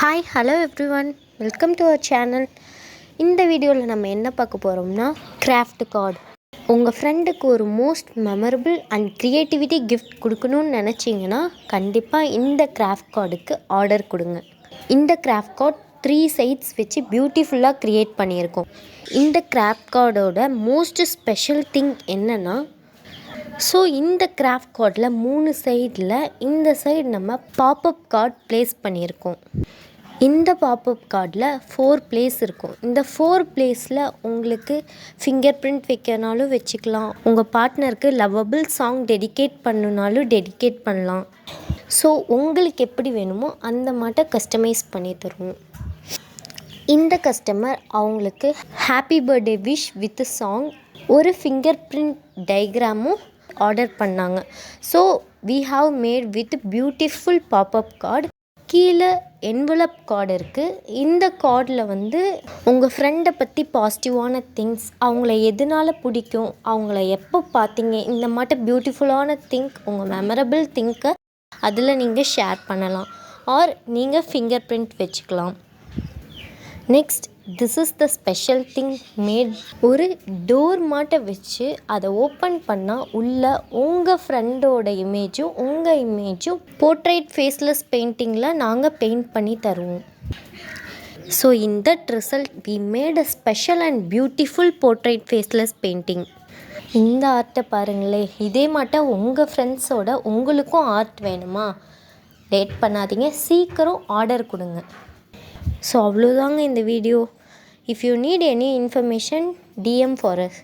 Hi hello everyone, welcome to our channel. இந்த வீடியோவில் நம்ம என்ன பார்க்க போகிறோம்னா கிராஃப்ட் கார்டு. உங்கள் ஃப்ரெண்டுக்கு ஒரு most memorable and creativity gift கொடுக்கணும்னு நினச்சிங்கன்னா கண்டிப்பாக இந்த கிராஃப்ட் கார்டுக்கு ஆர்டர் கொடுங்க. இந்த கிராஃப்ட் கார்டு 3 சைட்ஸ் வச்சு பியூட்டிஃபுல்லாக க்ரியேட் பண்ணியிருக்கோம். இந்த கிராஃப்ட் கார்டோட மோஸ்ட் ஸ்பெஷல் திங் என்னென்னா, இந்த கிராஃப்ட் கார்டில் 3 சைடில் இந்த சைடு நம்ம பாப்அப் கார்டு ப்ளேஸ் பண்ணியிருக்கோம். இந்த பாப்அப் கார்டில் 4 பிளேஸ் இருக்கும். இந்த 4 பிளேஸில் உங்களுக்கு ஃபிங்கர் பிரிண்ட் வைக்கனாலும் வச்சுக்கலாம், உங்கள் பார்ட்னருக்கு லவ்வபிள் சாங் டெடிகேட் பண்ணணுனாலும் டெடிகேட் பண்ணலாம். உங்களுக்கு எப்படி வேணுமோ அந்த மாட்ட கஸ்டமைஸ் பண்ணி தருவோம். இந்த கஸ்டமர் அவங்களுக்கு happy birthday wish with song, ஒரு ஃபிங்கர் பிரிண்ட் டயக்ராமும் ஆர்டர் பண்ணாங்க. we have made with beautiful pop-up card. கீழே என்வலப் கார்டு இருக்குது. இந்த கார்டில் உங்கள் ஃப்ரெண்டை பற்றி பாசிட்டிவான திங்ஸ், அவங்கள எதனால் பிடிக்கும், அவங்கள எப்போ பார்த்தீங்க, இந்த மாட்ட பியூட்டிஃபுல்லான திங்க், உங்கள் மெமரபிள் திங்க்கை அதில் நீங்கள் ஷேர் பண்ணலாம். ஆர் நீங்கள் ஃபிங்கர் பிரிண்ட் வச்சுக்கலாம். Next, this is the special thing mat. ஒரு டோர் மாட்டை வச்சு அதை ஓப்பன் பண்ணால் உள்ள உங்கள் ஃப்ரெண்டோட இமேஜும் உங்கள் இமேஜும் போர்ட்ரைட் ஃபேஸ்லெஸ் பெயிண்டிங்கில் நாங்கள் பெயிண்ட் பண்ணி தருவோம். in that result we made a special and beautiful portrait faceless painting. இந்த ஆர்ட்டை பாருங்களே, இதே மாட்ட உங்கள் ஃப்ரெண்ட்ஸோட உங்களுக்கும் ஆர்ட் வேணுமா? லேட் பண்ணாதீங்க, சீக்கிரம் ஆர்டர் கொடுங்க. அவ்வளோதாங்க இந்த video. If you need any information, DM for us.